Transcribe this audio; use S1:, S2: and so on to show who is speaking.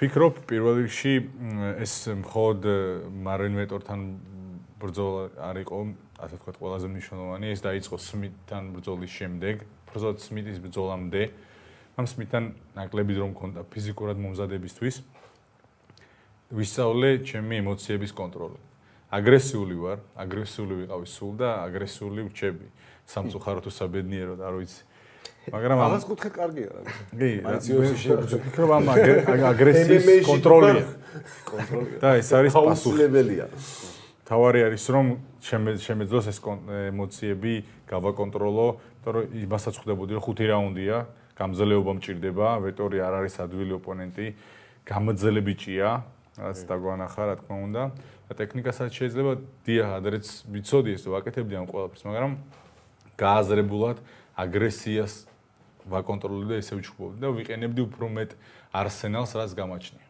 S1: ვფიქრობ, პირველ რიგში ეს მხოლოდ მარვინ ვეტორთან ბრძოლა არ იყო, ასე ვთქვათ, ყველაზე მნიშვნელოვანი. ეს დაიწყო სმითთან ბრძოლის შემდეგ, უბრალოდ სმითის ბრძოლამდე. ამ სმითთან ნაკლები დრო მქონდა ფიზიკურად მომზადებისთვის. ვისწავლე ჩემი ემოციების კონტროლი. აგრესიული ვარ, აგრესიული ვიყავი სულ და აგრესიული ვრჩები. სამწუხარო თუ საბედნიეროდ, არ ვიცი. მაგრამ
S2: ამას კუთხე კარგია რა.
S1: კი, ვფიქრობ ამ აგრესიის კონტროლია. და ეს არის
S2: აუცილებელია.
S1: თავარი არის რომ შემეძლოს ეს ემოციები გავაკონტროლო, იმიტომ რომ იმასაც ხვდებოდი რომ 5 რაუნდია, გამძლეობა მჭირდება, ვეტორი არ არის ადვილი ოპონენტი, გამოძელე ბიჭია, რაც დაგვანახა, რა თქმა უნდა. და ტექნიკასაც შეიძლება დიახ, ადრეც ვიცოდი ეს ვაკეთებდი ამ ყველაფერს, მაგრამ გააზრებულად აგრესიას ვაკონტროლებდი და ესე ვჩხუბობდი და ვიყენებდი უფრო მეტ არსენალს, რაც გამაჩნია.